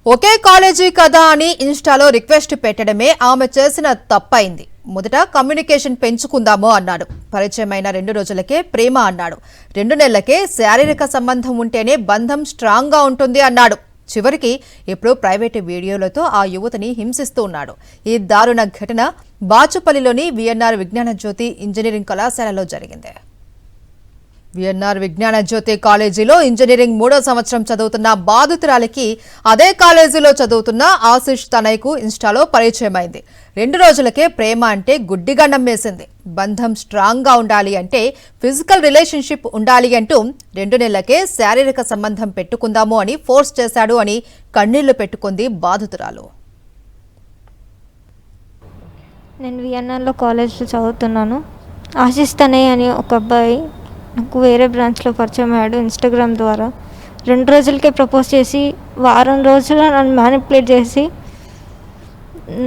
ఒకే college కదా అని ఇన్స్టాలో రిక్వెస్ట్ పెట్టడమే ఆమె చేసిన తప్పైంది. మొదట కమ్యూనికేషన్ పెంచుకుందాము అన్నాడు. పరిచయమైన 2 రోజులకే ప్రేమ అన్నాడు. 2 నెలలకే శారీరక సంబంధం ఉంటేనే బంధం స్ట్రాంగ్ గా ఉంటుంది అన్నాడు. చివరికి ఇప్పుడు ప్రైవేట్ వీడియోలతో ఆ యువతిని హింసిస్తూ ఉన్నాడు. ఈ దారుణ ఘటన బాచుపల్లిలోని విఎన్ఆర్ విజ్ఞాన జ్యోతి ఇంజనీరింగ్ కళాశాలలో జరిగింది. విఎన్ఆర్ విజ్ఞాన జ్యోతి కాలేజీలో ఇంజనీరింగ్ 3వ సంవత్సరం చదువుతున్న బాధితురాలికి అదే కాలేజీలో చదువుతున్న ఆశిష్ తనయ్కు ఇన్స్టాలో పరిచయమైంది. 2 రోజులకే ప్రేమ అంటే గుడ్డిగా నమ్మేసింది. బంధం స్ట్రాంగ్ గా ఉండాలి అంటే ఫిజికల్ రిలేషన్షిప్ ఉండాలి అంటూ 2 నెలలకే శారీరక సంబంధం పెట్టుకుందాము అని ఫోర్స్ చేశాడు అని కన్నీళ్లు పెట్టుకుంది బాధితురాలు. నేను విఎన్ఆర్లో కాలేజ్లో చదువుతున్నాను. ఆశిష్ తనయ్య అని ఒక అబ్బాయి నాకు వేరే బ్రాంచ్లో పరిచయం అయ్యాడు ఇన్స్టాగ్రామ్ ద్వారా. 2 రోజులకే ప్రపోజ్ చేసి వారం రోజులు నన్ను మ్యానిపులేట్ చేసి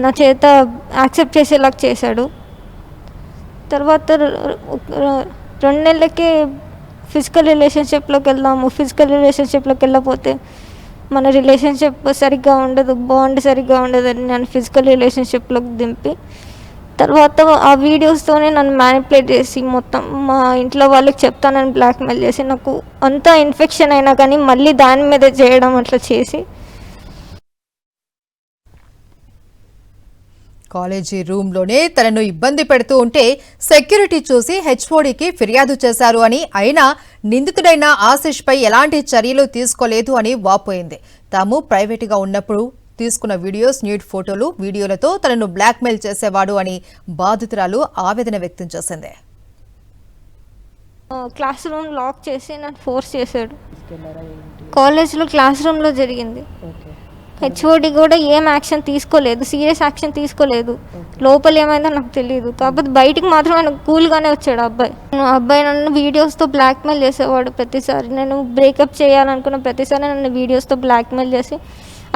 నా చేత యాక్సెప్ట్ చేసేలాగా చేశాడు. తర్వాత 2 నెలలకే ఫిజికల్ రిలేషన్షిప్లోకి వెళ్ళకపోతే మన రిలేషన్షిప్ సరిగ్గా ఉండదు, బాండ్ సరిగ్గా ఉండదని నన్ను ఫిజికల్ రిలేషన్షిప్లోకి దింపి తర్వాత ఆ వీడియోస్తోనే నన్ను మ్యానిపులేట్ చేసి మొత్తం మా ఇంట్లో వాళ్ళకి చెప్తానని బ్లాక్మెయిల్ చేసి నాకు అంతా ఇన్ఫెక్షన్ అయినా కానీ మళ్ళీ దాని మీద చేయడం అట్లా చేసి కాలేజీ రూమ్లోనే తనను ఇబ్బంది పెడుతూ ఉంటే సెక్యూరిటీ చూసి హెచ్ఓడికి ఫిర్యాదు చేశారు అని, అయినా నిందితుడైన ఆశిష్పై ఎలాంటి చర్యలు తీసుకోలేదు అని వాపోయింది. తాము ప్రైవేటుగా ఉన్నప్పుడు తీసుకున్న వీడియోస్, న్యూడ్ ఫోటోలు, వీడియోలతో తనను బ్లాక్మెయిల్ చేసేవాడు అని బాధితురాలు ఆవేదన వ్యక్తం చేసింది. క్లాస్ రూమ్ లాక్ చేసి నన్ను ఫోర్స్ చేశాడు. కాలేజ్లో క్లాస్ రూమ్లో జరిగింది. హెచ్ఓడి కూడా ఏం యాక్షన్ తీసుకోలేదు, సీరియస్ యాక్షన్ తీసుకోలేదు. లోపల ఏమైందో నాకు తెలియదు. కాకపోతే బయటికి మాత్రం ఆయన కూల్గానే వచ్చాడు అబ్బాయి నన్ను వీడియోస్తో బ్లాక్మెయిల్ చేసేవాడు. ప్రతిసారి నేను బ్రేకప్ చేయాలనుకున్న ప్రతిసారి నన్ను వీడియోస్తో బ్లాక్మెయిల్ చేసి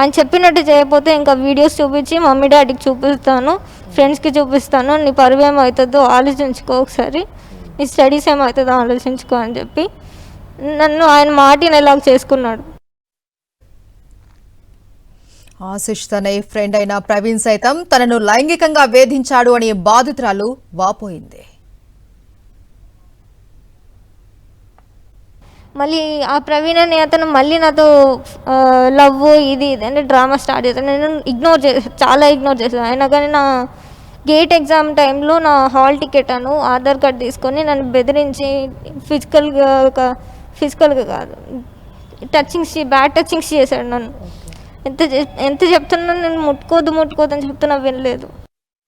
ఆయన చెప్పినట్టు చేయకపోతే ఇంకా వీడియోస్ చూపించి మమ్మీ డాడీకి చూపిస్తాను, ఫ్రెండ్స్కి చూపిస్తాను, నీ పరువు ఏమవుతుందో ఆలోచించుకో, ఒకసారి నీ స్టడీస్ ఏమవుతుందో ఆలోచించుకో అని చెప్పి నన్ను ఆయన మాటినేలాగా చేసుకున్నాడు. ఆశిష్ తనయ్య ఫ్రెండ్ అయిన ప్రవీణ్ సైతం తనను లైంగికంగా వేధించాడు అని బాధితురాలు వాపోయింది. మళ్ళీ ఆ ప్రవీణ్ అనే అతను మళ్ళీ నాతో లవ్ ఇది అంటే డ్రామా స్టార్ట్ చేశాను. నేను చాలా ఇగ్నోర్ చేశాను. అయినా కానీ నా గేట్ ఎగ్జామ్ టైంలో నా హాల్ టికెట్ ఆధార్ కార్డ్ తీసుకొని నన్ను బెదిరించి ఫిజికల్గా కాదు బ్యాడ్ టచింగ్స్ చేశాడు. నన్ను ఎంత చెప్తున్నా నేను ముట్టుకోదు అని చెప్తున్నా వినలేదు.